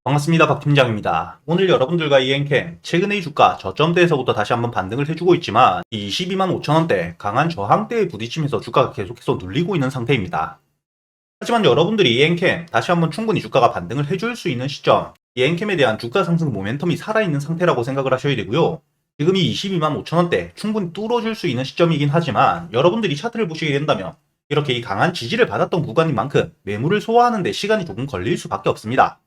반갑습니다. 박 팀장입니다. 오늘 여러분들과 이엔캠 최근의 주가 저점대에서부터 다시 한번 반등을 해주고 있지만 이 22만 5천원대 강한 저항대에 부딪히면서 주가가 계속해서 눌리고 있는 상태입니다. 하지만 여러분들이 이엔캠 다시 한번 충분히 주가가 반등을 해줄 수 있는 시점, 이엔캠에 대한 주가 상승 모멘텀이 살아있는 상태라고 생각을 하셔야 되고요. 지금 이 22만 5천원대 충분히 뚫어줄 수 있는 시점이긴 하지만 여러분들이 차트를 보시게 된다면 이렇게 이 강한 지지를 받았던 구간인 만큼 매물을 소화하는 데 시간이 조금 걸릴 수밖에 없습니다.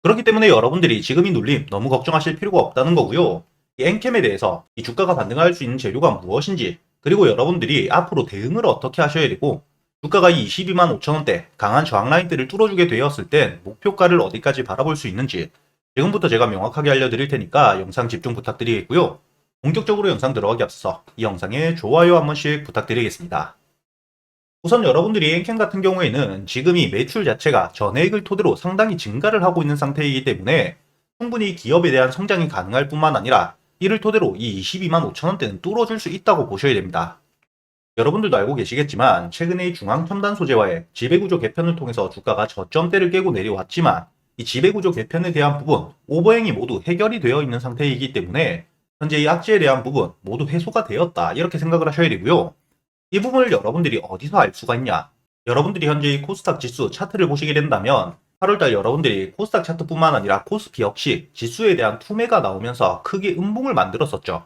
그렇기 때문에 여러분들이 지금 이 눌림 너무 걱정하실 필요가 없다는 거고요. 이 엔캠에 대해서 이 주가가 반등할 수 있는 재료가 무엇인지, 그리고 여러분들이 앞으로 대응을 어떻게 하셔야 되고, 주가가 이 22만 5천원대 강한 저항 라인대를 뚫어주게 되었을 땐 목표가를 어디까지 바라볼 수 있는지 지금부터 제가 명확하게 알려드릴 테니까 영상 집중 부탁드리겠고요. 본격적으로 영상 들어가기 앞서 이 영상에 좋아요 한 번씩 부탁드리겠습니다. 우선 여러분들이 엔캠 같은 경우에는 지금 이 매출 자체가 전액을 토대로 상당히 증가를 하고 있는 상태이기 때문에 충분히 기업에 대한 성장이 가능할 뿐만 아니라 이를 토대로 이 22만 5천원대는 뚫어줄 수 있다고 보셔야 됩니다. 여러분들도 알고 계시겠지만 최근에 이 중앙첨단 소재와의 지배구조 개편을 통해서 주가가 저점대를 깨고 내려왔지만 이 지배구조 개편에 대한 부분, 오버행이 모두 해결이 되어 있는 상태이기 때문에 현재 이 악재에 대한 부분 모두 해소가 되었다 이렇게 생각을 하셔야 되고요. 이 부분을 여러분들이 어디서 알 수가 있냐? 여러분들이 현재 이 코스닥 지수 차트를 보시게 된다면 8월달 여러분들이 코스닥 차트뿐만 아니라 코스피 역시 지수에 대한 투매가 나오면서 크게 음봉을 만들었었죠.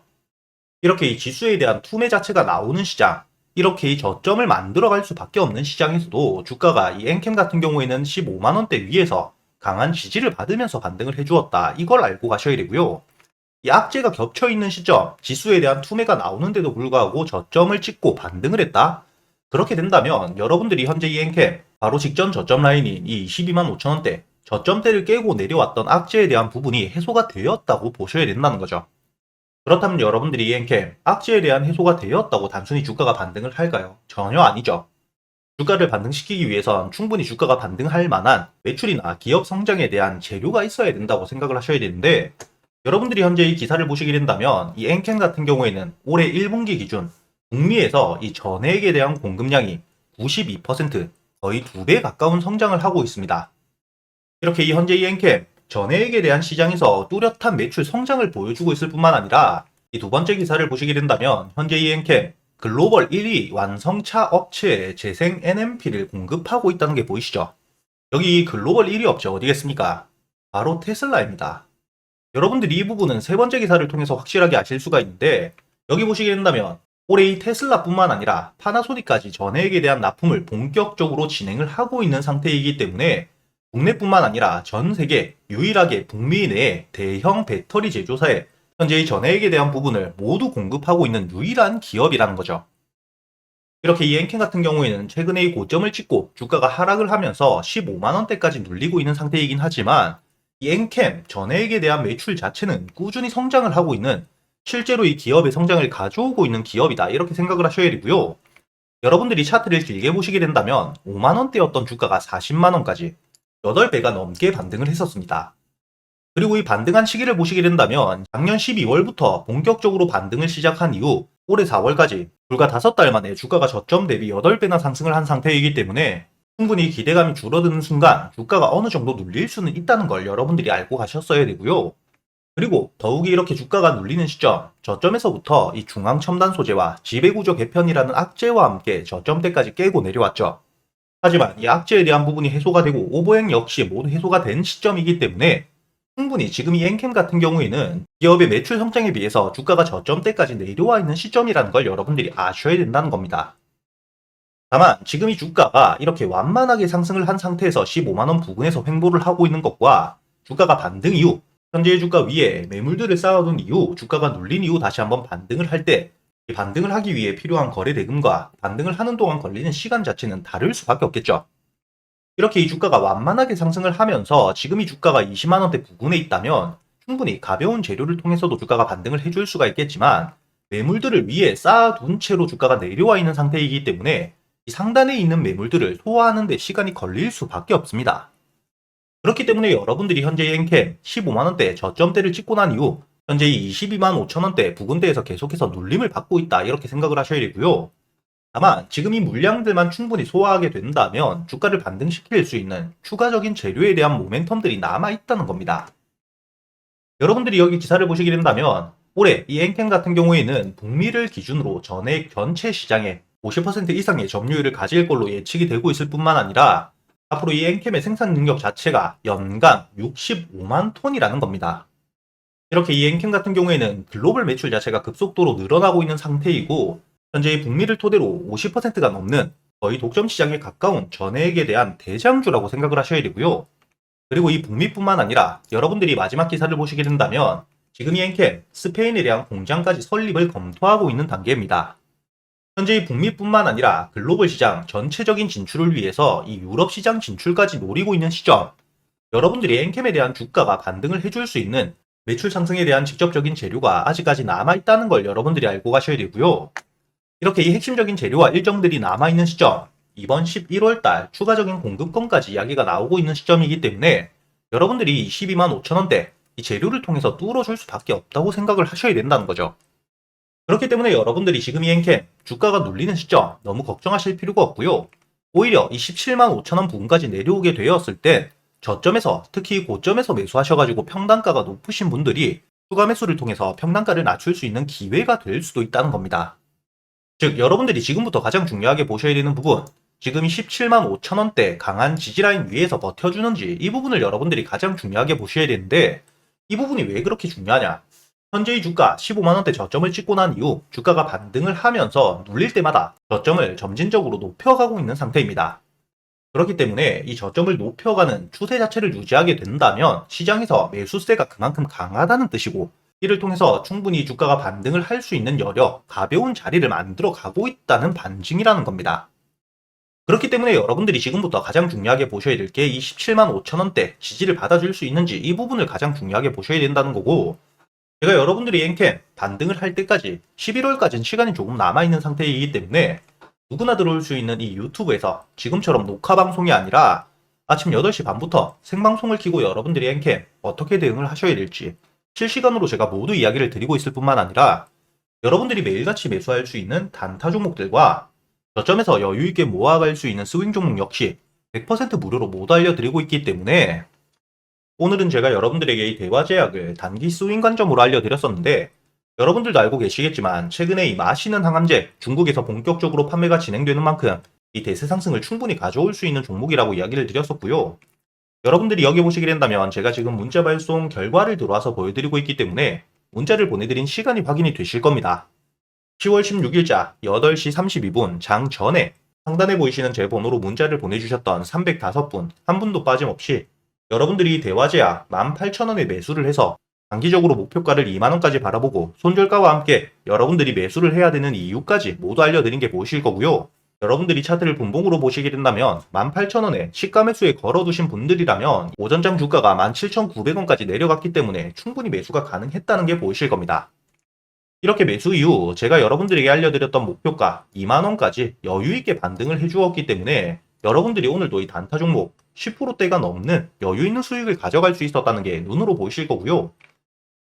이렇게 이 지수에 대한 투매 자체가 나오는 시장, 이렇게 이 저점을 만들어갈 수밖에 없는 시장에서도 주가가 이 엔캠 같은 경우에는 15만원대 위에서 강한 지지를 받으면서 반등을 해주었다. 이걸 알고 가셔야 되고요. 이 악재가 겹쳐있는 시점, 지수에 대한 투매가 나오는데도 불구하고 저점을 찍고 반등을 했다? 그렇게 된다면 여러분들이 현재 이 엔캠, 바로 직전 저점 라인인 이 22만 5천원대, 저점대를 깨고 내려왔던 악재에 대한 부분이 해소가 되었다고 보셔야 된다는 거죠. 그렇다면 여러분들이 이 엔캠, 악재에 대한 해소가 되었다고 단순히 주가가 반등을 할까요? 전혀 아니죠. 주가를 반등시키기 위해선 충분히 주가가 반등할 만한 매출이나 기업 성장에 대한 재료가 있어야 된다고 생각을 하셔야 되는데, 여러분들이 현재 이 기사를 보시게 된다면 이 엔캠 같은 경우에는 올해 1분기 기준 북미에서 이 전액에 대한 공급량이 92%, 거의 2배 가까운 성장을 하고 있습니다. 이렇게 이 현재 이 엔캠 전액에 대한 시장에서 뚜렷한 매출 성장을 보여주고 있을 뿐만 아니라 이 두 번째 기사를 보시게 된다면 현재 이 엔캠 글로벌 1위 완성차 업체에 재생 NMP를 공급하고 있다는 게 보이시죠? 여기 글로벌 1위 업체 어디겠습니까? 바로 테슬라입니다. 여러분들이 이 부분은 세 번째 기사를 통해서 확실하게 아실 수가 있는데, 여기 보시게 된다면 올해 이 테슬라뿐만 아니라 파나소닉까지 전액에 대한 납품을 본격적으로 진행을 하고 있는 상태이기 때문에 국내뿐만 아니라 전 세계 유일하게 북미 내에 대형 배터리 제조사에 현재 이 전액에 대한 부분을 모두 공급하고 있는 유일한 기업이라는 거죠. 이렇게 이 엔캠 같은 경우에는 최근에 이 고점을 찍고 주가가 하락을 하면서 15만원대까지 눌리고 있는 상태이긴 하지만 이 엔캠 전액에 대한 매출 자체는 꾸준히 성장을 하고 있는, 실제로 이 기업의 성장을 가져오고 있는 기업이다 이렇게 생각을 하셔야 되고요. 여러분들이 차트를 길게 보시게 된다면 5만원대였던 주가가 40만원까지 8배가 넘게 반등을 했었습니다. 그리고 이 반등한 시기를 보시게 된다면 작년 12월부터 본격적으로 반등을 시작한 이후 올해 4월까지 불과 5달 만에 주가가 저점 대비 8배나 상승을 한 상태이기 때문에 충분히 기대감이 줄어드는 순간 주가가 어느 정도 눌릴 수는 있다는 걸 여러분들이 알고 가셨어야 되고요. 그리고 더욱이 이렇게 주가가 눌리는 시점, 저점에서부터 이 중앙첨단 소재와 지배구조 개편이라는 악재와 함께 저점대까지 깨고 내려왔죠. 하지만 이 악재에 대한 부분이 해소가 되고 오버행 역시 모두 해소가 된 시점이기 때문에 충분히 지금 이 엔캠 같은 경우에는 기업의 매출 성장에 비해서 주가가 저점대까지 내려와 있는 시점이라는 걸 여러분들이 아셔야 된다는 겁니다. 다만 지금 이 주가가 이렇게 완만하게 상승을 한 상태에서 15만원 부근에서 횡보를 하고 있는 것과 주가가 반등 이후 현재의 주가 위에 매물들을 쌓아둔 이후 주가가 눌린 이후 다시 한번 반등을 할 때 이 반등을 하기 위해 필요한 거래 대금과 반등을 하는 동안 걸리는 시간 자체는 다를 수밖에 없겠죠. 이렇게 이 주가가 완만하게 상승을 하면서 지금 이 주가가 20만원대 부근에 있다면 충분히 가벼운 재료를 통해서도 주가가 반등을 해줄 수가 있겠지만 매물들을 위에 쌓아둔 채로 주가가 내려와 있는 상태이기 때문에 이 상단에 있는 매물들을 소화하는 데 시간이 걸릴 수밖에 없습니다. 그렇기 때문에 여러분들이 현재 엔캠 15만원대 저점대를 찍고 난 이후 현재 이 22만 5천원대 부근대에서 계속해서 눌림을 받고 있다 이렇게 생각을 하셔야 되고요. 다만 지금 이 물량들만 충분히 소화하게 된다면 주가를 반등시킬 수 있는 추가적인 재료에 대한 모멘텀들이 남아있다는 겁니다. 여러분들이 여기 기사를 보시게 된다면 올해 이 엔캠 같은 경우에는 북미를 기준으로 전액 전체 시장의 50% 이상의 점유율을 가질 걸로 예측이 되고 있을 뿐만 아니라 앞으로 이 엔캠의 생산 능력 자체가 연간 65만 톤이라는 겁니다. 이렇게 이 엔캠 같은 경우에는 글로벌 매출 자체가 급속도로 늘어나고 있는 상태이고 현재 북미를 토대로 50%가 넘는 거의 독점 시장에 가까운 전액에 대한 대장주라고 생각을 하셔야 되고요. 그리고 이 북미뿐만 아니라 여러분들이 마지막 기사를 보시게 된다면 지금 이 엔캠 스페인에 대한 공장까지 설립을 검토하고 있는 단계입니다. 현재 이 북미뿐만 아니라 글로벌 시장 전체적인 진출을 위해서 이 유럽 시장 진출까지 노리고 있는 시점, 여러분들이 엔캠에 대한 주가가 반등을 해줄 수 있는 매출 상승에 대한 직접적인 재료가 아직까지 남아있다는 걸 여러분들이 알고 가셔야 되고요. 이렇게 이 핵심적인 재료와 일정들이 남아있는 시점, 이번 11월달 추가적인 공급권까지 이야기가 나오고 있는 시점이기 때문에 여러분들이 12만 5천원대 이 재료를 통해서 뚫어줄 수밖에 없다고 생각을 하셔야 된다는 거죠. 그렇기 때문에 여러분들이 지금 이 엔캠 주가가 눌리는 시점 너무 걱정하실 필요가 없고요. 오히려 이 17만 5천원 부근까지 내려오게 되었을 때 저점에서 특히 고점에서 매수하셔가지고 평단가가 높으신 분들이 추가 매수를 통해서 평단가를 낮출 수 있는 기회가 될 수도 있다는 겁니다. 즉 여러분들이 지금부터 가장 중요하게 보셔야 되는 부분, 지금 이 17만 5천원대 강한 지지라인 위에서 버텨주는지 이 부분을 여러분들이 가장 중요하게 보셔야 되는데 이 부분이 왜 그렇게 중요하냐? 현재의 주가 15만원대 저점을 찍고 난 이후 주가가 반등을 하면서 눌릴 때마다 저점을 점진적으로 높여가고 있는 상태입니다. 그렇기 때문에 이 저점을 높여가는 추세 자체를 유지하게 된다면 시장에서 매수세가 그만큼 강하다는 뜻이고 이를 통해서 충분히 주가가 반등을 할 수 있는 여력, 가벼운 자리를 만들어 가고 있다는 반증이라는 겁니다. 그렇기 때문에 여러분들이 지금부터 가장 중요하게 보셔야 될 게 이 17만 5천원대 지지를 받아줄 수 있는지 이 부분을 가장 중요하게 보셔야 된다는 거고, 제가 여러분들이 엔캠 반등을 할 때까지 11월까지는 시간이 조금 남아있는 상태이기 때문에 누구나 들어올 수 있는 이 유튜브에서 지금처럼 녹화 방송이 아니라 아침 8시 반부터 생방송을 켜고 여러분들이 엔캠 어떻게 대응을 하셔야 될지 실시간으로 제가 모두 이야기를 드리고 있을 뿐만 아니라 여러분들이 매일같이 매수할 수 있는 단타 종목들과 저점에서 여유있게 모아갈 수 있는 스윙 종목 역시 100% 무료로 모두 알려드리고 있기 때문에 오늘은 제가 여러분들에게 이 대화제약을 단기 스윙 관점으로 알려드렸었는데 여러분들도 알고 계시겠지만 최근에 이 마시는 항암제 중국에서 본격적으로 판매가 진행되는 만큼 이 대세 상승을 충분히 가져올 수 있는 종목이라고 이야기를 드렸었고요. 여러분들이 여기 보시게 된다면 제가 지금 문자 발송 결과를 들어와서 보여드리고 있기 때문에 문자를 보내드린 시간이 확인이 되실 겁니다. 10월 16일자 8시 32분 장 전에 상단에 보이시는 제 번호로 문자를 보내주셨던 305분 한 분도 빠짐없이 여러분들이 대화제약 18,000원에 매수를 해서 단기적으로 목표가를 2만원까지 바라보고 손절가와 함께 여러분들이 매수를 해야 되는 이유까지 모두 알려드린 게 보이실 거고요. 여러분들이 차트를 분봉으로 보시게 된다면 18,000원에 시가 매수에 걸어두신 분들이라면 오전장 주가가 17,900원까지 내려갔기 때문에 충분히 매수가 가능했다는 게 보이실 겁니다. 이렇게 매수 이후 제가 여러분들에게 알려드렸던 목표가 2만원까지 여유있게 반등을 해주었기 때문에 여러분들이 오늘도 이 단타 종목 10%대가 넘는 여유있는 수익을 가져갈 수 있었다는 게 눈으로 보이실 거고요.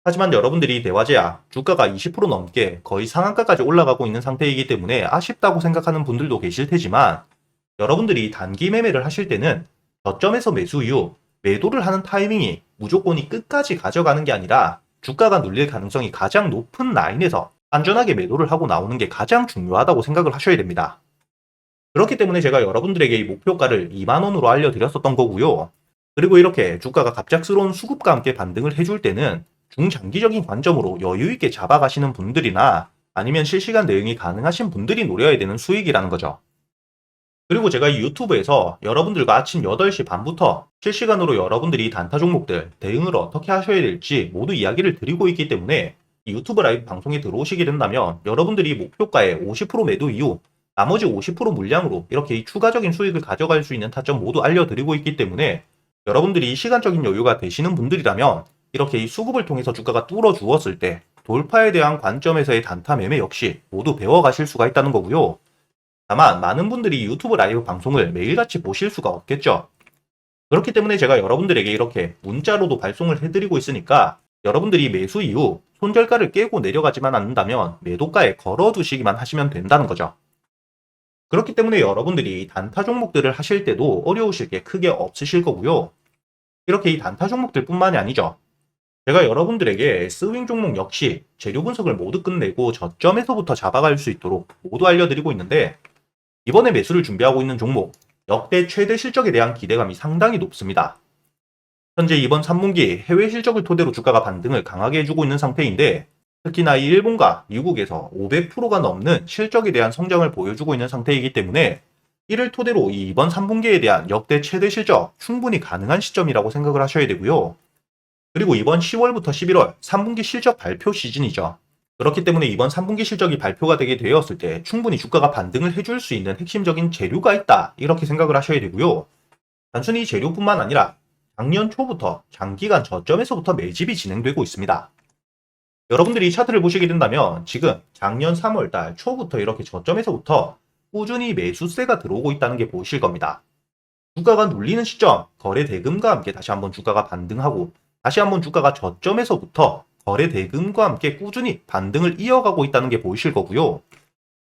하지만 여러분들이 대화제약 주가가 20% 넘게 거의 상한가까지 올라가고 있는 상태이기 때문에 아쉽다고 생각하는 분들도 계실 테지만 여러분들이 단기 매매를 하실 때는 저점에서 매수 이후 매도를 하는 타이밍이 무조건이 끝까지 가져가는 게 아니라 주가가 눌릴 가능성이 가장 높은 라인에서 안전하게 매도를 하고 나오는 게 가장 중요하다고 생각을 하셔야 됩니다. 그렇기 때문에 제가 여러분들에게 이 목표가를 2만원으로 알려드렸었던 거고요. 그리고 이렇게 주가가 갑작스러운 수급과 함께 반등을 해줄 때는 중장기적인 관점으로 여유있게 잡아가시는 분들이나 아니면 실시간 대응이 가능하신 분들이 노려야 되는 수익이라는 거죠. 그리고 제가 이 유튜브에서 여러분들과 아침 8시 반부터 실시간으로 여러분들이 단타 종목들 대응을 어떻게 하셔야 될지 모두 이야기를 드리고 있기 때문에 이 유튜브 라이브 방송에 들어오시게 된다면 여러분들이 목표가의 50% 매도 이후 나머지 50% 물량으로 이렇게 이 추가적인 수익을 가져갈 수 있는 타점 모두 알려드리고 있기 때문에 여러분들이 시간적인 여유가 되시는 분들이라면 이렇게 이 수급을 통해서 주가가 뚫어 주었을 때 돌파에 대한 관점에서의 단타 매매 역시 모두 배워가실 수가 있다는 거고요. 다만 많은 분들이 유튜브 라이브 방송을 매일같이 보실 수가 없겠죠. 그렇기 때문에 제가 여러분들에게 이렇게 문자로도 발송을 해드리고 있으니까 여러분들이 매수 이후 손절가를 깨고 내려가지만 않는다면 매도가에 걸어두시기만 하시면 된다는 거죠. 그렇기 때문에 여러분들이 단타 종목들을 하실 때도 어려우실 게 크게 없으실 거고요. 이렇게 이 단타 종목들 뿐만이 아니죠. 제가 여러분들에게 스윙 종목 역시 재료 분석을 모두 끝내고 저점에서부터 잡아갈 수 있도록 모두 알려드리고 있는데, 이번에 매수를 준비하고 있는 종목 역대 최대 실적에 대한 기대감이 상당히 높습니다. 현재 이번 3분기 해외 실적을 토대로 주가가 반등을 강하게 해주고 있는 상태인데, 특히나 이 일본과 미국에서 500%가 넘는 실적에 대한 성장을 보여주고 있는 상태이기 때문에 이를 토대로 이번 3분기에 대한 역대 최대 실적 충분히 가능한 시점이라고 생각을 하셔야 되고요. 그리고 이번 10월부터 11월 3분기 실적 발표 시즌이죠. 그렇기 때문에 이번 3분기 실적이 발표가 되게 되었을 때 충분히 주가가 반등을 해줄 수 있는 핵심적인 재료가 있다, 이렇게 생각을 하셔야 되고요. 단순히 재료뿐만 아니라 작년 초부터 장기간 저점에서부터 매집이 진행되고 있습니다. 여러분들이 이 차트를 보시게 된다면 지금 작년 3월달 초부터 이렇게 저점에서부터 꾸준히 매수세가 들어오고 있다는 게 보이실 겁니다. 주가가 눌리는 시점, 거래 대금과 함께 다시 한번 주가가 반등하고 다시 한번 주가가 저점에서부터 거래 대금과 함께 꾸준히 반등을 이어가고 있다는 게 보이실 거고요.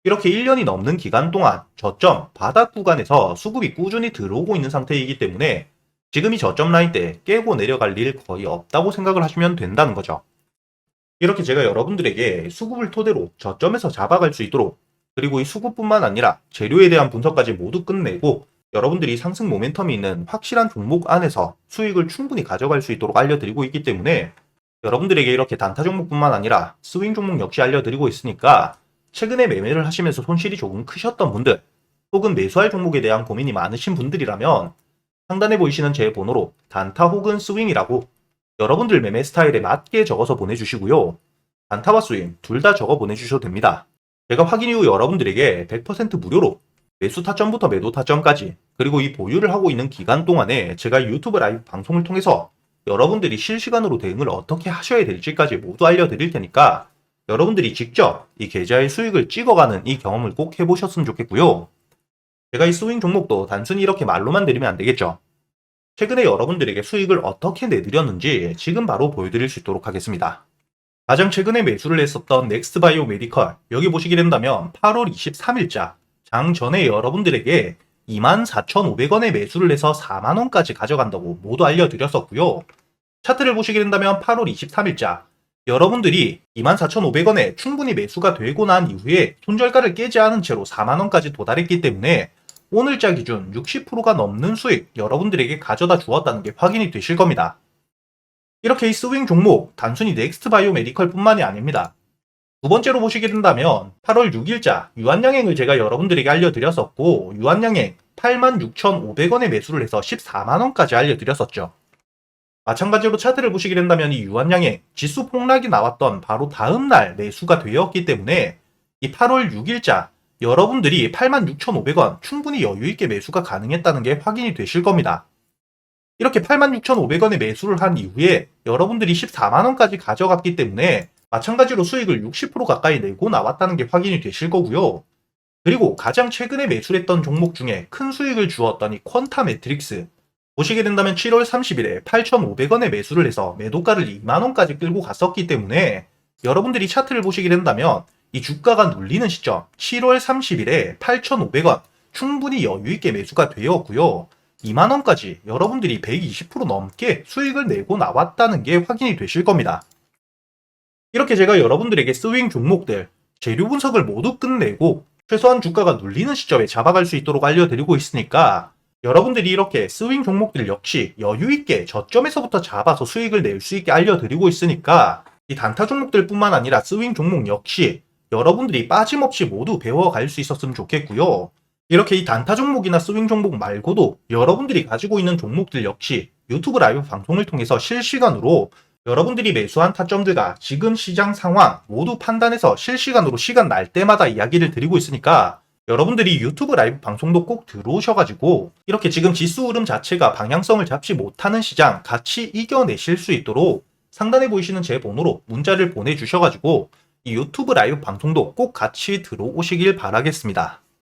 이렇게 1년이 넘는 기간 동안 저점 바닥 구간에서 수급이 꾸준히 들어오고 있는 상태이기 때문에 지금 이 저점 라인 때 깨고 내려갈 일 거의 없다고 생각을 하시면 된다는 거죠. 이렇게 제가 여러분들에게 수급을 토대로 저점에서 잡아갈 수 있도록, 그리고 이 수급뿐만 아니라 재료에 대한 분석까지 모두 끝내고 여러분들이 상승 모멘텀이 있는 확실한 종목 안에서 수익을 충분히 가져갈 수 있도록 알려드리고 있기 때문에 여러분들에게 이렇게 단타 종목뿐만 아니라 스윙 종목 역시 알려드리고 있으니까 최근에 매매를 하시면서 손실이 조금 크셨던 분들, 혹은 매수할 종목에 대한 고민이 많으신 분들이라면 상단에 보이시는 제 번호로 단타 혹은 스윙이라고 여러분들 매매 스타일에 맞게 적어서 보내주시고요. 단타와 스윙 둘 다 적어 보내주셔도 됩니다. 제가 확인 이후 여러분들에게 100% 무료로 매수 타점부터 매도 타점까지, 그리고 이 보유를 하고 있는 기간 동안에 제가 유튜브 라이브 방송을 통해서 여러분들이 실시간으로 대응을 어떻게 하셔야 될지까지 모두 알려드릴 테니까 여러분들이 직접 이 계좌의 수익을 찍어가는 이 경험을 꼭 해보셨으면 좋겠고요. 제가 이 스윙 종목도 단순히 이렇게 말로만 드리면 안 되겠죠. 최근에 여러분들에게 수익을 어떻게 내드렸는지 지금 바로 보여드릴 수 있도록 하겠습니다. 가장 최근에 매수를 했었던 넥스트바이오 메디컬, 여기 보시게 된다면 8월 23일자 장 전에 여러분들에게 24,500원에 매수를 해서 4만원까지 가져간다고 모두 알려드렸었고요. 차트를 보시게 된다면 8월 23일자 여러분들이 24,500원에 충분히 매수가 되고 난 이후에 손절가를 깨지 않은 채로 4만원까지 도달했기 때문에 오늘자 기준 60%가 넘는 수익 여러분들에게 가져다 주었다는 게 확인이 되실 겁니다. 이렇게 이 스윙 종목 단순히 넥스트바이오 메디컬 뿐만이 아닙니다. 두 번째로 보시게 된다면 8월 6일자 유한양행을 제가 여러분들에게 알려드렸었고, 유한양행 86,500원에 매수를 해서 14만원까지 알려드렸었죠. 마찬가지로 차트를 보시게 된다면 이 유한양행 지수 폭락이 나왔던 바로 다음날 매수가 되었기 때문에 이 8월 6일자 여러분들이 86,500원 충분히 여유있게 매수가 가능했다는 게 확인이 되실 겁니다. 이렇게 86,500원에 매수를 한 이후에 여러분들이 14만원까지 가져갔기 때문에 마찬가지로 수익을 60% 가까이 내고 나왔다는 게 확인이 되실 거고요. 그리고 가장 최근에 매수했던 종목 중에 큰 수익을 주었던 이 퀀타 매트릭스, 보시게 된다면 7월 30일에 8,500원에 매수를 해서 매도가를 2만원까지 끌고 갔었기 때문에 여러분들이 차트를 보시게 된다면 이 주가가 눌리는 시점 7월 30일에 8,500원 충분히 여유있게 매수가 되었고요. 2만원까지 여러분들이 120% 넘게 수익을 내고 나왔다는 게 확인이 되실 겁니다. 이렇게 제가 여러분들에게 스윙 종목들 재료 분석을 모두 끝내고 최소한 주가가 눌리는 시점에 잡아갈 수 있도록 알려드리고 있으니까 여러분들이 이렇게 스윙 종목들 역시 여유있게 저점에서부터 잡아서 수익을 낼 수 있게 알려드리고 있으니까 이 단타 종목들 뿐만 아니라 스윙 종목 역시 여러분들이 빠짐없이 모두 배워갈 수 있었으면 좋겠고요. 이렇게 이 단타 종목이나 스윙 종목 말고도 여러분들이 가지고 있는 종목들 역시 유튜브 라이브 방송을 통해서 실시간으로 여러분들이 매수한 타점들과 지금 시장 상황 모두 판단해서 실시간으로 시간 날 때마다 이야기를 드리고 있으니까 여러분들이 유튜브 라이브 방송도 꼭 들어오셔가지고 이렇게 지금 지수 흐름 자체가 방향성을 잡지 못하는 시장 같이 이겨내실 수 있도록 상단에 보이시는 제 번호로 문자를 보내주셔가지고 이 유튜브 라이브 방송도 꼭 같이 들어오시길 바라겠습니다.